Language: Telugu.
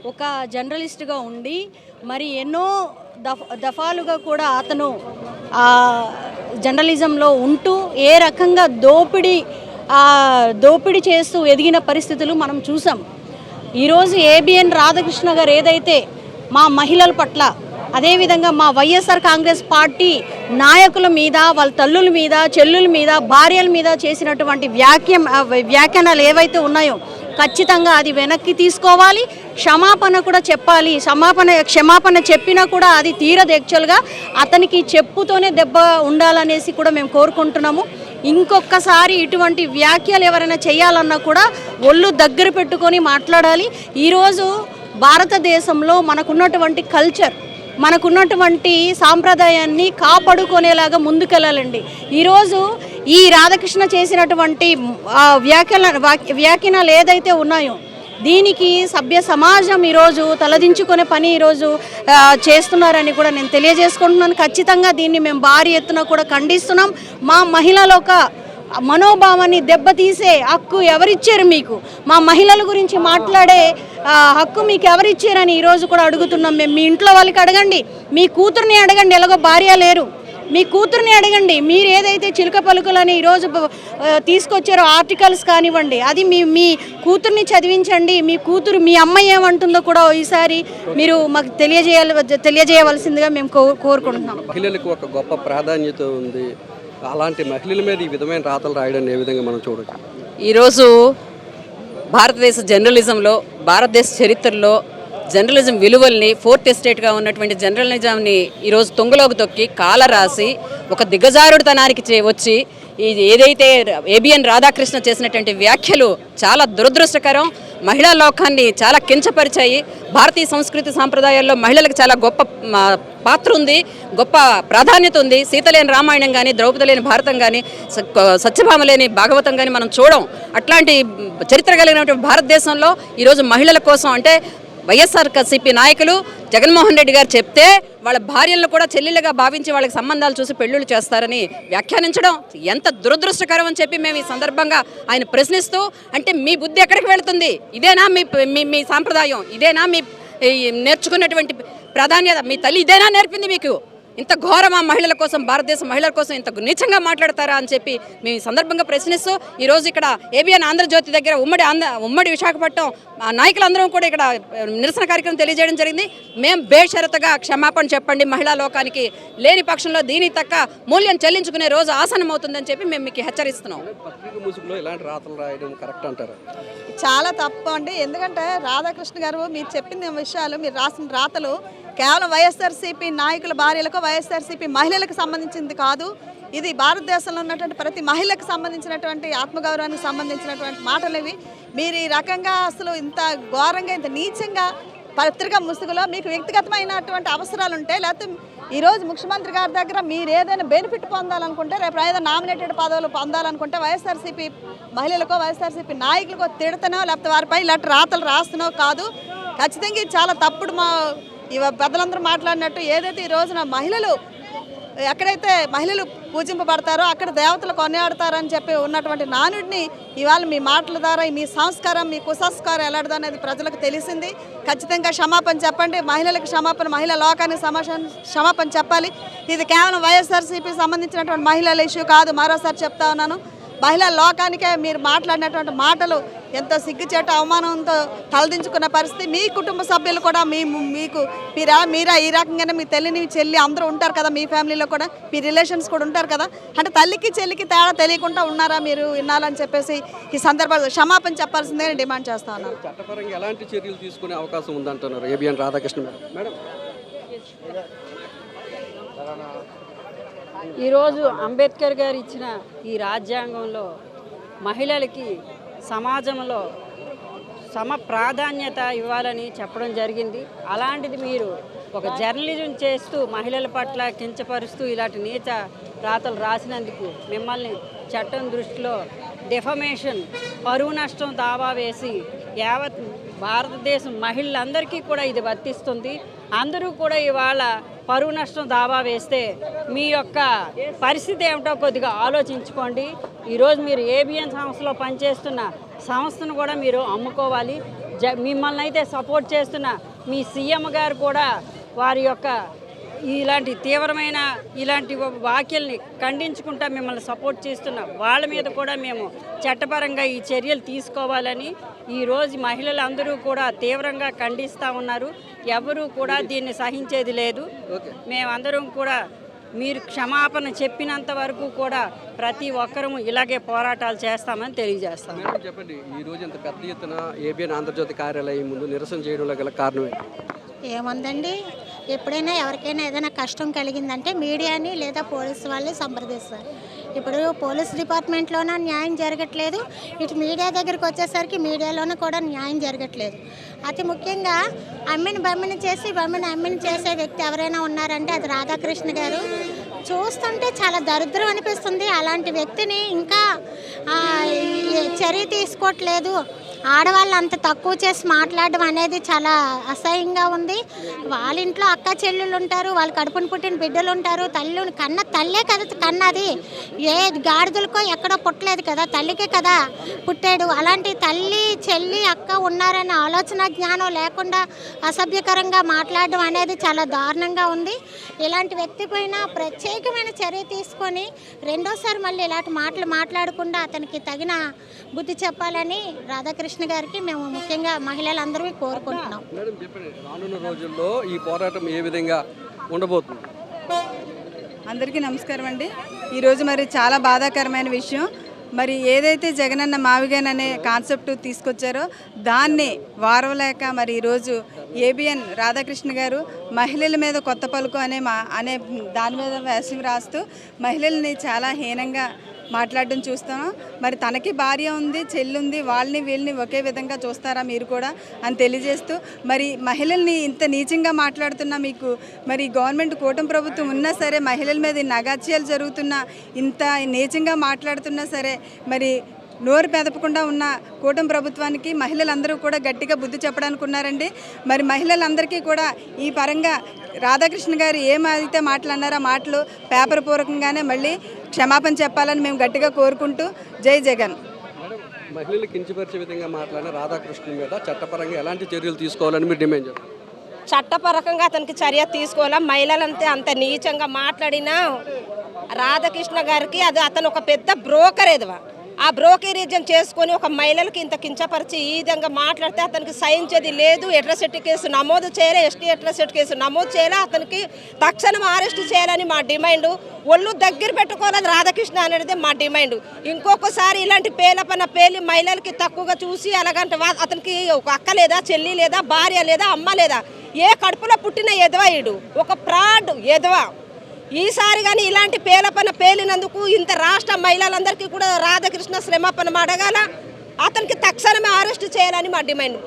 ఒక జర్నలిస్ట్గా ఉండి మరి ఎన్నో దఫాలుగా కూడా అతను జర్నలిజంలో ఉంటూ ఏ రకంగా దోపిడీ చేస్తూ ఎదిగిన పరిస్థితులు మనం చూసాం. ఈరోజు ఏబిఎన్ రాధాకృష్ణ గారు ఏదైతే మా మహిళల పట్ల, అదేవిధంగా మా వైఎస్ఆర్ కాంగ్రెస్ పార్టీ నాయకుల మీద, వాళ్ళ తల్లుల మీద, చెల్లుల మీద, భార్యల మీద చేసినటువంటి వ్యాఖ్యానాలు ఏవైతే ఉన్నాయో ఖచ్చితంగా అది వెనక్కి తీసుకోవాలి, క్షమాపణ కూడా చెప్పాలి. క్షమాపణ చెప్పినా కూడా అది తీరదు. యాక్చువల్గా అతనికి చెప్పుతోనే దెబ్బ ఉండాలనేసి కూడా మేము కోరుకుంటున్నాము. ఇంకొకసారి ఇటువంటి వ్యాఖ్యలు ఎవరైనా చేయాలన్నా కూడా ఒళ్ళు దగ్గర పెట్టుకొని మాట్లాడాలి. ఈరోజు భారతదేశంలో మనకున్నటువంటి కల్చర్, మనకున్నటువంటి సాంప్రదాయాన్ని కాపాడుకునేలాగా ముందుకెళ్ళాలండి. ఈరోజు ఈ రాధాకృష్ణ చేసినటువంటి వ్యాఖ్యానాలు ఏదైతే ఉన్నాయో దీనికి సభ్య సమాజం ఈరోజు తలదించుకునే పని ఈరోజు చేస్తున్నారని కూడా నేను తెలియజేసుకుంటున్నాను. ఖచ్చితంగా దీన్ని మేము భారీ ఎత్తున కూడా ఖండిస్తున్నాం. మా మహిళల ఒక మనోభావాన్ని దెబ్బతీసే హక్కు ఎవరిచ్చారు మీకు? మా మహిళల గురించి మాట్లాడే హక్కు మీకు ఎవరిచ్చారని ఈరోజు కూడా అడుగుతున్నాం మేము. మీ ఇంట్లో వాళ్ళకి అడగండి, మీ కూతుర్ని అడగండి, ఎలాగో భార్య లేరు, మీ కూతుర్ని అడగండి. మీరు ఏదైతే చిలుక పలుకులని ఈరోజు తీసుకొచ్చారో ఆర్టికల్స్ కానివ్వండి, అది మీ కూతుర్ని చదివించండి. మీ కూతురు, మీ అమ్మ ఏమంటుందో కూడా ఈసారి మీరు మాకు తెలియజేయవలసిందిగా మేము కోరుకుంటున్నాం. మహిళలకు ఒక గొప్ప ప్రాధాన్యత ఉంది. అలాంటి మహిళల మీద ఈ విధమైన రాతలు రాయడాన్ని ఏ విధంగా మనం చూడొచ్చు? ఈరోజు భారతదేశ జర్నలిజంలో, భారతదేశ చరిత్రలో జర్నలిజం విలువల్ని, ఫోర్త్ ఎస్టేట్గా ఉన్నటువంటి జర్నలిజంని ఈరోజు తొంగలోకి తొక్కి కాల రాసి ఒక దిగజారుడుతనానికి వచ్చి ఏదైతే ఏబిఎన్ రాధాకృష్ణ చేసినటువంటి వ్యాఖ్యలు చాలా దురదృష్టకరం. మహిళా లోకాన్ని చాలా కించపరిచాయి. భారతీయ సంస్కృతి సాంప్రదాయాల్లో మహిళలకు చాలా గొప్ప పాత్ర ఉంది, గొప్ప ప్రాధాన్యత ఉంది. సీత లేని రామాయణం కానీ, ద్రౌపది లేని భారతం కానీ, సత్యభామ లేని భాగవతం కానీ మనం చూడం. అట్లాంటి చరిత్ర కలిగినటువంటి భారతదేశంలో ఈరోజు మహిళల కోసం అంటే వైఎస్ఆర్సీపీ నాయకులు జగన్మోహన్ రెడ్డి గారు చెప్తే వాళ్ళ భార్యలను కూడా చెల్లెలుగా భావించి వాళ్ళకి సంబంధాలు చూసి పెళ్ళిళ్ళు చేస్తారని వ్యాఖ్యానించడం ఎంత దురదృష్టకరం అని చెప్పి మేము ఈ సందర్భంగా ఆయన ప్రశ్నిస్తూ, అంటే మీ బుద్ధి ఎక్కడికి వెళుతుంది? ఇదేనా మీ సాంప్రదాయం? ఇదేనా మీ నేర్చుకున్నటువంటి ప్రాధాన్యత? మీ తల్లి ఇదేనా నేర్పింది మీకు? ఇంత ఘోరమా మహిళల కోసం, భారతదేశ మహిళల కోసం ఇంత నీచంగా మాట్లాడతారా అని చెప్పి మేము ఈ సందర్భంగా ప్రశ్నిస్తూ ఈరోజు ఇక్కడ ఏబిఎన్ ఆంధ్రజ్యోతి దగ్గర ఉమ్మడి విశాఖపట్నం నాయకులందరం కూడా ఇక్కడ నిరసన కార్యక్రమం తెలియజేయడం జరిగింది. మేము బేషరతుగా క్షమాపణ చెప్పండి మహిళా లోకానికి, లేని పక్షంలో దీని తక్క మూల్యం చెల్లించుకునే రోజు ఆసనం అవుతుందని చెప్పి మేము మీకు హెచ్చరిస్తున్నాం. చాలా తప్పు అండి. ఎందుకంటే రాధాకృష్ణ గారు మీరు చెప్పిన విషయాలు, మీరు రాసిన రాతలు కేవలం వైఎస్ఆర్సీపీ నాయకుల భార్యలకు, వైఎస్ఆర్సీపీ మహిళలకు సంబంధించింది కాదు. ఇది భారతదేశంలో ఉన్నటువంటి ప్రతి మహిళకు సంబంధించినటువంటి ఆత్మగౌరవానికి సంబంధించినటువంటి మాటలు ఇవి. మీరు ఈ రకంగా అసలు ఇంత ఘోరంగా, ఇంత నీచంగా పత్రికా ముసుగులో మీకు వ్యక్తిగతమైనటువంటి అవసరాలు ఉంటే, లేకపోతే ఈరోజు ముఖ్యమంత్రి గారి దగ్గర మీరు ఏదైనా బెనిఫిట్ పొందాలనుకుంటే, రేపు ఏదైనా నామినేటెడ్ పదవులు పొందాలనుకుంటే వైఎస్ఆర్సీపీ మహిళలకో, వైఎస్ఆర్సీపీ నాయకులకో తిడతానో, లేకపోతే వారిపై ఇలాంటి రాతలు రాస్తున్నావు కాదు. ఖచ్చితంగా ఇది చాలా తప్పుడు. పెద్దలందరూ మాట్లాడినట్టు ఏదైతే ఈ రోజున మహిళలు ఎక్కడైతే మహిళలు పూజింపబడతారో అక్కడ దేవతలు కొనియాడతారని చెప్పి ఉన్నటువంటి నానుడిని ఇవాళ మీ మాటల ద్వారా మీ సంస్కారం, మీ కుసంస్కారం ఎలాంటిదో అనేది ప్రజలకు తెలిసింది. ఖచ్చితంగా క్షమాపణ చెప్పండి. మహిళలకు క్షమాపణ, మహిళా లోకానికి క్షమాపణ చెప్పాలి. ఇది కేవలం వైఎస్ఆర్సీపీ సంబంధించినటువంటి మహిళల ఇష్యూ కాదు. మరోసారి చెప్తా ఉన్నాను, మహిళా లోకానికే మీరు మాట్లాడినటువంటి మాటలు ఎంతో సిగ్గుచేట, అవమానంతో తలదించుకున్న పరిస్థితి. మీ కుటుంబ సభ్యులు కూడా మీరా ఈ రకంగానే మీ తల్లిని, చెల్లి అందరూ ఉంటారు కదా, మీ ఫ్యామిలీలో కూడా మీ రిలేషన్స్ కూడా ఉంటారు కదా. అంటే తల్లికి చెల్లికి తేడా తెలియకుండా ఉన్నారా మీరు వినాలని చెప్పేసి ఈ సందర్భంలో క్షమాపణ చెప్పాల్సిందే డిమాండ్ చేస్తా ఉన్నాను. చట్టపరంగా ఎలాంటి చర్యలు తీసుకునే అవకాశం ఉందంటున్నారు ఏబిఎన్ రాధాకృష్ణ మేడం? ఈరోజు అంబేద్కర్ గారు ఇచ్చిన ఈ రాజ్యాంగంలో మహిళలకి సమాజంలో సమ ప్రాధాన్యత ఇవ్వాలని చెప్పడం జరిగింది. అలాంటిది మీరు ఒక జర్నలిజం చేస్తూ మహిళల పట్ల కించపరుస్తూ ఇలాంటి నీచ రాతలు రాసినందుకు మిమ్మల్ని చట్టం దృష్టిలో డిఫమేషన్, పరువు నష్టం దావా వేసి యావత్ భారతదేశం మహిళలందరికీ కూడా ఇది వర్తిస్తుంది. అందరూ కూడా ఇవాళ పరువు నష్టం దావా వేస్తే మీ యొక్క పరిస్థితి ఏమిటో కొద్దిగా ఆలోచించుకోండి. ఈరోజు మీరు ఏబిఎన్ సంస్థలో పనిచేస్తున్న సంస్థను కూడా మీరు అమ్ముకోవాలి. మిమ్మల్ని అయితే సపోర్ట్ చేస్తున్న మీ సీఎం గారు కూడా వారి యొక్క ఇలాంటి తీవ్రమైన ఇలాంటి వ్యాఖ్యల్ని ఖండించుకుంటా మిమ్మల్ని సపోర్ట్ చేస్తున్న వాళ్ళ మీద కూడా మేము చట్టపరంగా ఈ చర్యలు తీసుకోవాలని ఈరోజు మహిళలందరూ కూడా తీవ్రంగా ఖండిస్తూ ఉన్నారు. ఎవరూ కూడా దీన్ని సహించేది లేదు. మేమందరం కూడా మీరు క్షమాపణ చెప్పినంత వరకు కూడా ప్రతి ఒక్కరూ ఇలాగే పోరాటాలు చేస్తామని తెలియజేస్తాం. చెప్పండి, ఈ రోజు ఇంత పెద్ద ఎత్తున ఏబిఎన్ ఆంధ్రజ్యోతి కార్యాలయం ముందు నిరసన చేయడంలో గల కారణం ఏముందండి, ఎప్పుడైనా ఎవరికైనా ఏదైనా కష్టం కలిగిందంటే మీడియాని లేదా పోలీసు వాళ్ళని సంప్రదిస్తారు. ఇప్పుడు పోలీస్ డిపార్ట్మెంట్లోనే న్యాయం జరగట్లేదు, ఇటు మీడియా దగ్గరికి వచ్చేసరికి మీడియాలోనూ కూడా న్యాయం జరగట్లేదు. అతి ముఖ్యంగా బమ్మిని చేసే వ్యక్తి ఎవరైనా ఉన్నారంటే అది రాధాకృష్ణ గారు. చూస్తుంటే చాలా దరిద్రం అనిపిస్తుంది. అలాంటి వ్యక్తిని ఇంకా చర్య తీసుకోవట్లేదు. ఆడవాళ్ళు అంత తక్కువ చేసి మాట్లాడడం అనేది చాలా అసహ్యంగా ఉంది. వాళ్ళ ఇంట్లో అక్క చెల్లెళ్ళు ఉంటారు, వాళ్ళ కడుపుని పుట్టిన బిడ్డలు ఉంటారు. తల్లే కదా కన్నది, ఏ గాడిదలకో ఎక్కడో పుట్టలేదు కదా, తల్లికే కదా పుట్టాడు. అలాంటి తల్లి చెల్లి అక్క ఉన్నారనే ఆలోచన జ్ఞానం లేకుండా అసభ్యకరంగా మాట్లాడడం అనేది చాలా దారుణంగా ఉంది. ఇలాంటి వ్యక్తి పైన ప్రత్యేకమైన చర్య తీసుకొని రెండోసారి మళ్ళీ ఇలాంటి మాటలు మాట్లాడకుండా అతనికి తగిన బుద్ధి చెప్పాలని రాధాకృష్ణ గారికి మేము ముఖ్యంగా మహిళలందరూ కోరుకుంటున్నాం. మేడం చెప్పండి, రానున్న రోజుల్లో ఈ పోరాటం ఏ విధంగా ఉండబోతుంది? అందరికీ నమస్కారం అండి. ఈరోజు మరి చాలా బాధాకరమైన విషయం. మరి ఏదైతే జగనన్న మావిగన్ అనే కాన్సెప్ట్ తీసుకొచ్చారో దాన్ని వారవలేక మరి ఈరోజు ఏబిఎన్ రాధాకృష్ణ గారు మహిళల మీద కొత్త పలుకు అనే దాని మీద వ్యాసం రాస్తూ మహిళల్ని చాలా హీనంగా మాట్లాడడం చూస్తాను. మరి తనకి భార్య ఉంది, చెల్లి ఉంది, వాళ్ళని వీళ్ళని ఒకే విధంగా చూస్తారా మీరు కూడా అని తెలియజేస్తూ, మరి మహిళల్ని ఇంత నీచంగా మాట్లాడుతున్నా మీకు మరి గవర్నమెంట్ కూటమి ప్రభుత్వం ఉన్నా సరే మహిళల మీద నగాత్యాలు జరుగుతున్నా, ఇంత నీచంగా మాట్లాడుతున్నా సరే మరి నోరు పెదపకుండా ఉన్న కూటమి ప్రభుత్వానికి మహిళలందరూ కూడా గట్టిగా బుద్ధి చెప్పడానికి ఉన్నారండి. మరి మహిళలందరికీ కూడా ఈ పరంగా రాధాకృష్ణ గారు ఏమైతే మాట్లాడినారో ఆ మాటలు పేపర్ పూర్వకంగానే మళ్ళీ క్షమాపణ చెప్పాలని మేము గట్టిగా కోరుకుంటూ జై జగన్. మహిళలు కించపరిచే విధంగా మాట్లాడిన రాధాకృష్ణ మీద చట్టపరంగా ఎలాంటి చర్యలు తీసుకోవాలని మీరు డిమాండ్ చేస్తారు? చట్టపరంగా అతనికి చర్య తీసుకోవాలా. మహిళలంతా అంత నీచంగా మాట్లాడిన రాధాకృష్ణ గారికి అది అతను ఒక పెద్ద బ్రోకర్ ఎదవా. ఆ బ్రోకరేజం చేసుకొని ఒక మహిళలకి ఇంత కించపరిచి ఈ విధంగా మాట్లాడితే అతనికి సహించేది లేదు. అట్రాసిటీ కేసు నమోదు చేయాలి, ఎస్టీ అట్రాసిటీ కేసు నమోదు చేయాలి, అతనికి తక్షణం అరెస్ట్ చేయాలని మా డిమాండ్. ఒళ్ళు దగ్గర పెట్టుకోవాలని రాధాకృష్ణ అనేది మా డిమాండ్. ఇంకొకసారి ఇలాంటి పేలి మహిళలకి తక్కువగా చూసి అలాగంటే అతనికి ఒక అక్క లేదా, చెల్లి లేదా, భార్య లేదా, అమ్మ లేదా, ఏ కడుపులో పుట్టిన ఎదవాయుడు ఒక ఫ్రాడ్ ఎదవా. ఈసారి కానీ ఇలాంటి పేలినందుకు ఇంత రాష్ట్ర మహిళలందరికీ కూడా రాధాకృష్ణ క్షమాపణ అడగాల, అతనికి తక్షణమే అరెస్ట్ చేయాలని మా డిమాండ్.